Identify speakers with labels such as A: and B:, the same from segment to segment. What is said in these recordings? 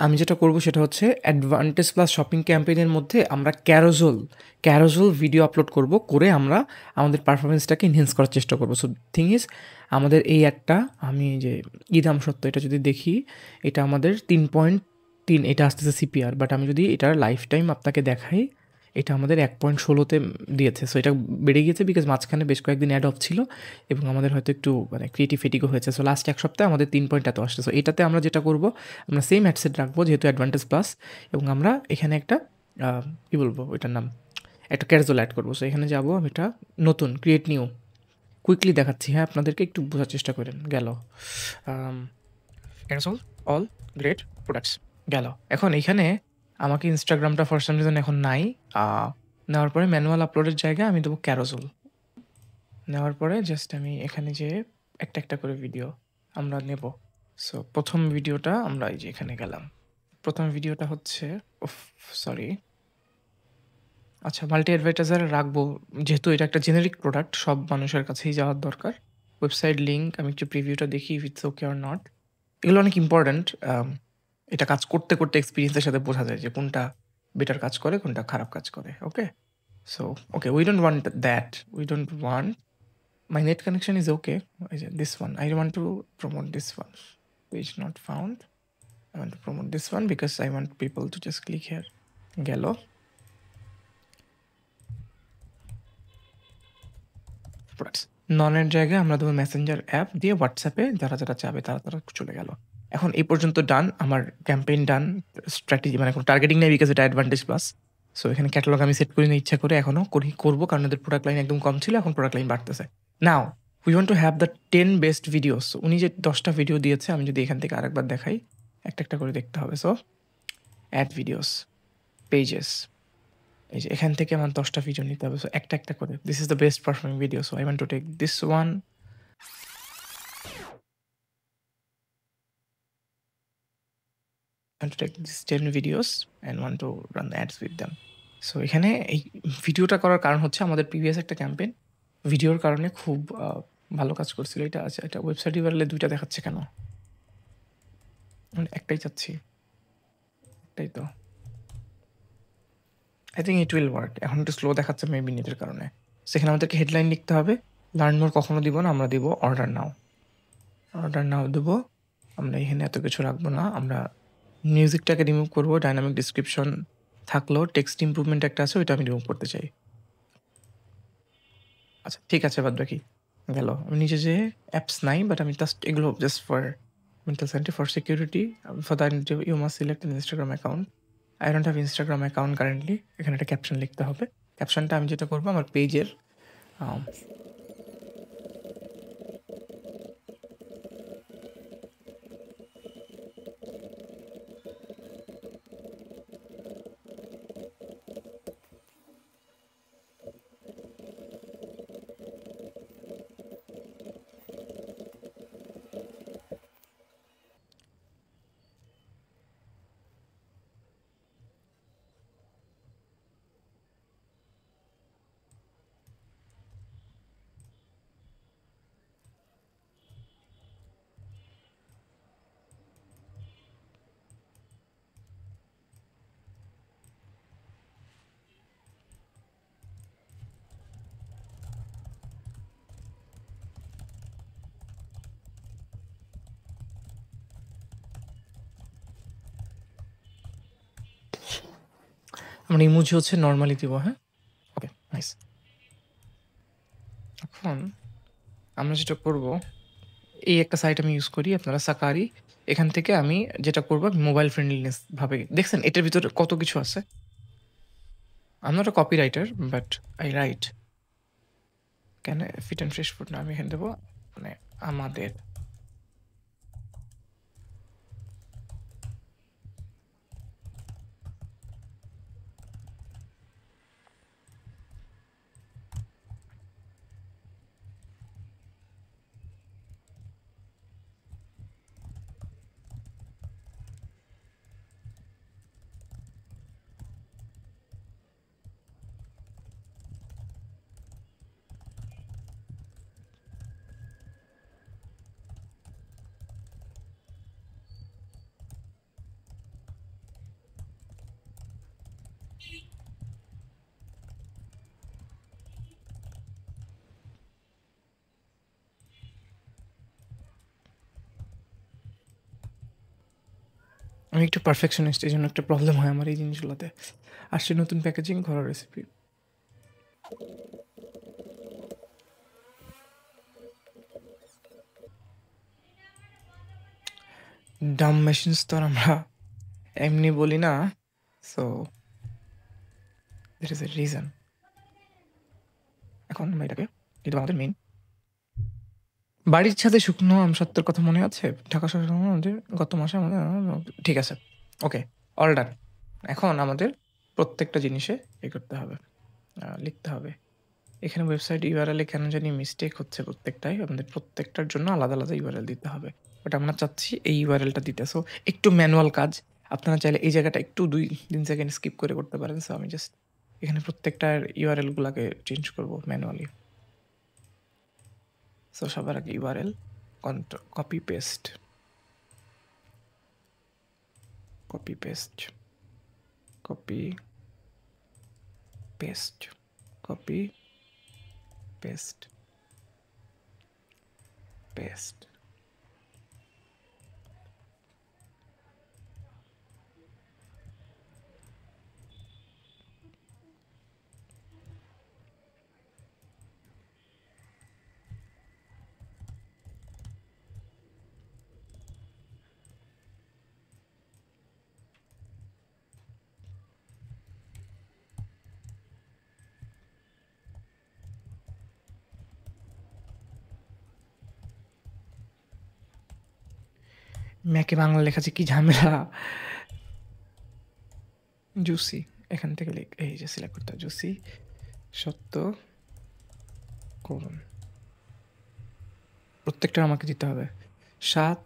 A: আমি যেটা করব সেটা হচ্ছে অ্যাডভান্টেজ প্লাস শপিং ক্যাম্পেইনের মধ্যে আমরা ক্যারোজেল ভিডিও আপলোড করব, করে আমরা আমাদের পারফরম্যান্সটাকে এনহ্যান্স করার চেষ্টা করব। সো থিং ইজ, আমাদের এই একটা আমি যে ইদাম সত্য এটা যদি দেখি, এটা আমাদের 3.3 এটা আসতেছে সিপিআর, বাট আমি যদি এটার লাইফ টাইম আপনাকে দেখাই, এটা আমাদের 1.16-তে দিয়েছে। সো এটা বেড়ে গিয়েছে বিকজ মাঝখানে বেশ কয়েকদিন অ্যাড অফ ছিল এবং আমাদের হয়তো একটু মানে ক্রিয়েটিভ ফেটিকও হয়েছে। সো লাস্ট এক সপ্তাহে আমাদের 3 পয়েন্ট এত আসছে। সো এটাতে আমরা যেটা করব, আমরা সেম অ্যাডসেট রাখবো যেহেতু অ্যাডভান্টেজ প্লাস, এবং আমরা এখানে একটা কী বলবো ওইটার নাম, একটা ক্যারোজেল অ্যাড করবো। সো এখানে যাবো, আমি এটা নতুন ক্রিয়েট নিউ কুইকলি দেখাচ্ছি, হ্যাঁ আপনাদেরকে একটু বোঝার চেষ্টা করেন। গেল ক্যারোজেল অল গ্রেট প্রোডাক্টস গেল। এখন এইখানে আমাকে ইনস্টাগ্রামটা ফর সাম রিজন এখন নাই, নেওয়ার পরে ম্যানুয়াল আপলোডের জায়গায় আমি দেবো ক্যারোজেল। নেওয়ার পরে জাস্ট আমি এখানে যে একটা একটা করে ভিডিও আমরা নেব। সো প্রথম ভিডিওটা আমরা এই যে এখানে গেলাম, প্রথম ভিডিওটা হচ্ছে সরি, আচ্ছা মাল্টি অ্যাডভার্টাইজার রাখবো যেহেতু এটা একটা জেনেরিক প্রোডাক্ট, সব মানুষের কাছেই যাওয়ার দরকার। ওয়েবসাইট লিঙ্ক আমি একটু প্রিভিউটা দেখি if it's okay or not. এগুলো অনেক ইম্পর্ট্যান্ট। এটা কাজ করতে করতে এক্সপিরিয়েন্সের সাথে বোঝা যায় যে কোনটা বেটার কাজ করে, কোনটা খারাপ কাজ করে। Okay, so okay, we don't want that, we don't want, my net connection is okay. This one I want to promote, this one page not found. I want to promote this one because I want people to just click here. গেল। ননের জায়গায় আমরা দেবো Messenger app দিয়ে হোয়াটসঅ্যাপে যারা যারা চাবে তারা তারা চলে গেল। এখন এই পর্যন্ত ডান, আমার ক্যাম্পেইন ডান, স্ট্র্যাটেজি মানে কোনো টার্গেটিং নেই বিকজ এটা অ্যাডভান্টেজ প্লাস। সো এখানে ক্যাটালগ আমি সেট করি না ইচ্ছা করে, এখনও করবো কারণ এদের প্রোডাক্ট লাইন একদম কম ছিল, এখন প্রোডাক্ট লাইন বাড়তেছে। Now we want to have the 10 best videos. উনি যে 10টা ভিডিও দিয়েছে, আমি যদি এখান থেকে আরেকবার দেখাই, একটা একটা করে দেখতে হবে। সো অ্যাড ভিডিওস, পেজেস, এই যে এখান থেকে আমার 10টা ভিডিও নিতে হবে। সো একটা একটা করে, this is the best performing video. So I want to take this one, want to take these 10 videos and want to run the ads with them. So এখানে এই ভিডিওটা করার কারণ হচ্ছে আমাদের প্রিভিয়াস একটা ক্যাম্পেইন ভিডিওর কারণে খুব ভালো কাজ করছিল। এটা আছে, এটা ওয়েবসাইট ইউআরএল দুইটা দেখাচ্ছে কেন? একটাই চাচ্ছি, একটাই তো। I think it will work. এখন একটু স্লো দেখাচ্ছে মেবি নেটের কারণে। সেখানে আমাদেরকে হেডলাইন লিখতে হবে। লার্ন মোর কখনো দিব না, আমরা দিব অর্ডার নাও। অর্ডার নাও দেবো। আমরা এখানে এত কিছু রাখবো না, আমরা মিউজিকটাকে রিমুভ করবো। ডাইনামিক ডিসক্রিপশন থাকলেও টেক্সট ইমপ্রুভমেন্ট একটা আছে, ওইটা আমি রিমুভ করতে চাই। আচ্ছা ঠিক আছে, বাদ বাকি গেল। আমি নিজে যে অ্যাপস নাই, বাট আমি জাস্ট এগুলো just for mental sanity, for security, for that you must select an Instagram account. I don't have Instagram account currently. এখানে একটা ক্যাপশন লিখতে হবে। ক্যাপশনটা আমি যেটা করবো, আমার পেজের আমরা ইমোজি হচ্ছে নর্মালি দিব। হ্যাঁ, ওকে নাইস। এখন আমরা যেটা করব, এই একটা সাইট আমি ইউজ করি, আপনারা সাকারি। এখান থেকে আমি যেটা করবো, মোবাইল ফ্রেন্ডলিনেস ভাবে দেখছেন এটার ভিতরে কত কিছু আছে। I am not a copy writer but I right. কেন ফিট অ্যান্ড ফ্রেশ ফুড না, আমি এখানে দেবো মানে আমাদের। আমি একটু পারফেকশনিস্ট, এই জন্য একটা প্রবলেম হয় আমার এই জিনিসগুলোতে। আসছে নতুন প্যাকেজিং, ঘরোয়া রেসিপি। ডাম মেশিনস তো আর আমরা এমনি বলি না, so that is a reason. এখন আমরা এটাকে কিন্তু আমাদের মেইন বাড়ির ছাদে শুকনো আম সত্যের কথা মনে আছে? ঢাকা শহরে আমাদের গত মাসে আমাদের ঠিক আছে, ওকে, অল ডান। এখন আমাদের প্রত্যেকটা জিনিসে করতে হবে, লিখতে হবে। এখানে ওয়েবসাইট ইউআরএল এ কেন জানি মিস্টেক হচ্ছে প্রত্যেকটাই। আমাদের প্রত্যেকটার জন্য আলাদা, আলাদা ইউআরএল দিতে হবে। বাট আমরা চাচ্ছি এই ইউআরএলটা দিতে। সো একটু ম্যানুয়াল কাজ। আপনারা চাইলে এই জায়গাটা একটু ২-৩ সেকেন্ড স্কিপ করে করতে পারেন। সো আমি জাস্ট এখানে প্রত্যেকটার ইউআরএল গুলাকে চেঞ্জ করব ম্যানুয়ালি। সো সবার আগে URL copy paste, copy paste, copy paste, copy paste, paste. ম্যাকে বাংলা লেখা যে কি ঝামেলা। জুসি, এখান থেকে এই যে সিলেক্ট করতে হবে জুসি, সত্য করুন। প্রত্যেকটা আমাকে দিতে হবে। স্বাদ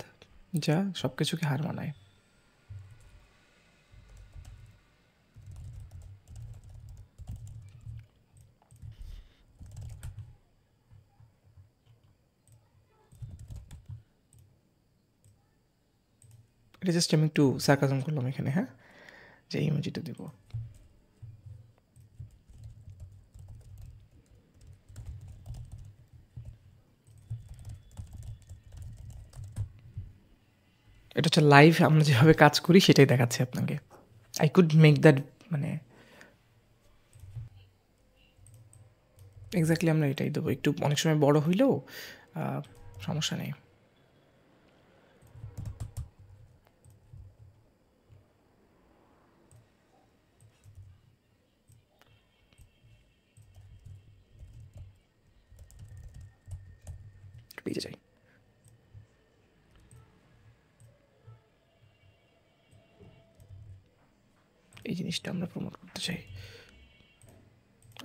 A: যা সব কিছুকে হার মানায়। এটা জাস্ট আমি একটু সার্কাজম করলাম এখানে, হ্যাঁ, যে ইমোজিটা দেব। এটা হচ্ছে লাইভ আমরা যেভাবে কাজ করি সেটাই দেখাচ্ছি আপনাকে। আই কুড মেক দ্যাট, মানে এক্স্যাক্টলি আমরা এটাই দেবো। একটু অনেক সময় বড় হইলেও সমস্যা নেই। পেয়ে যাই। এই জিনিসটা আমরা প্রমোট করতে চাই।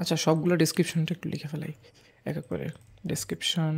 A: আচ্ছা, সবগুলো ডেসক্রিপশনটা একটু লিখে ফেলাই এক এক করে। ডেসক্রিপশন,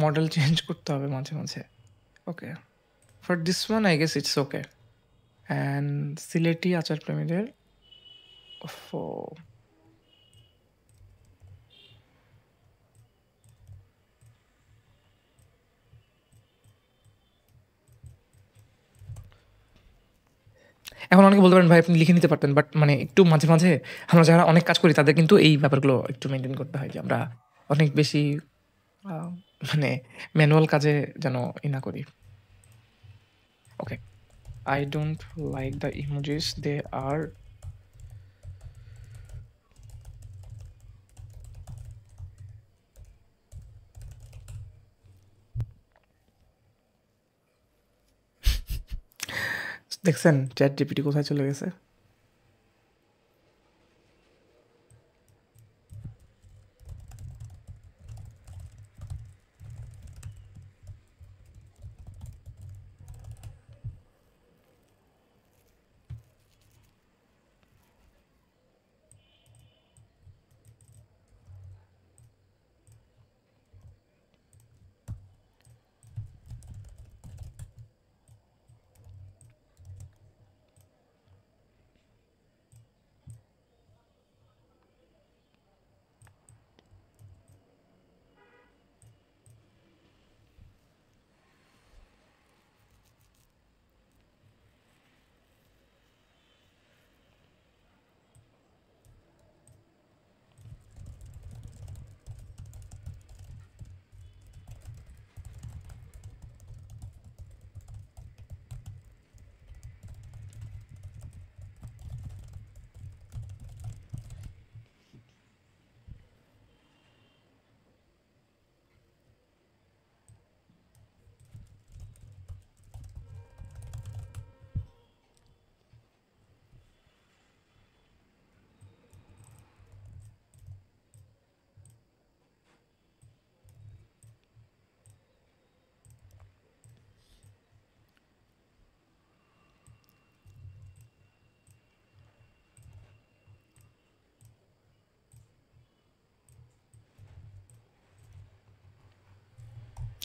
A: মডেল চেঞ্জ করতে হবে মাঝে মাঝে। Okay, for this one I guess it's okay. And Sylheti আচার প্রেমীদের এখন অনেকে বলতে পারেন ভাই আপনি লিখে নিতে পারতেন, বাট মানে একটু মাঝে মাঝে আমরা যারা অনেক কাজ করি তাদের কিন্তু এই ব্যাপারগুলো একটু মেনটেন করতে হয়, যে আমরা অনেক বেশি মানে ম্যানুয়াল কাজে যেন না করি। Okay, I don't like the emojis, they are দেখছেন চ্যাট জিপিটি কোথায় চলে গেছে।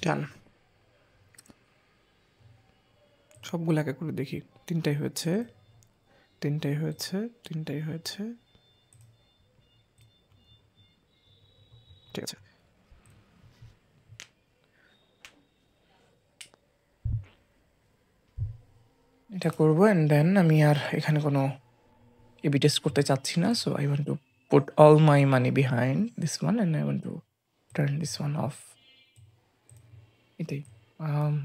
A: ডান। সবগুলো এক এক করে দেখি। ৩টাই হয়েছে, ৩টাই হয়েছে, ৩টাই হয়েছে। ঠিক আছে। এটা করব অ্যান্ড দেন আমি আর এখানে কোনো A/B টেস্ট করতে চাচ্ছি না। So I want to put all my money behind this one and I want to turn this one off. এটাই।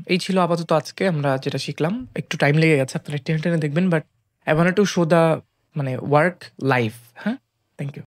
A: এই ছিল আপাতত আজকে আমরা যেটা শিখলাম। একটু টাইম লেগে গেছে। আপনারা টেনে, টেনে দেখবেন but I wanted to show the মানে ওয়ার্ক লাইভ। হ্যাঁ? Thank you.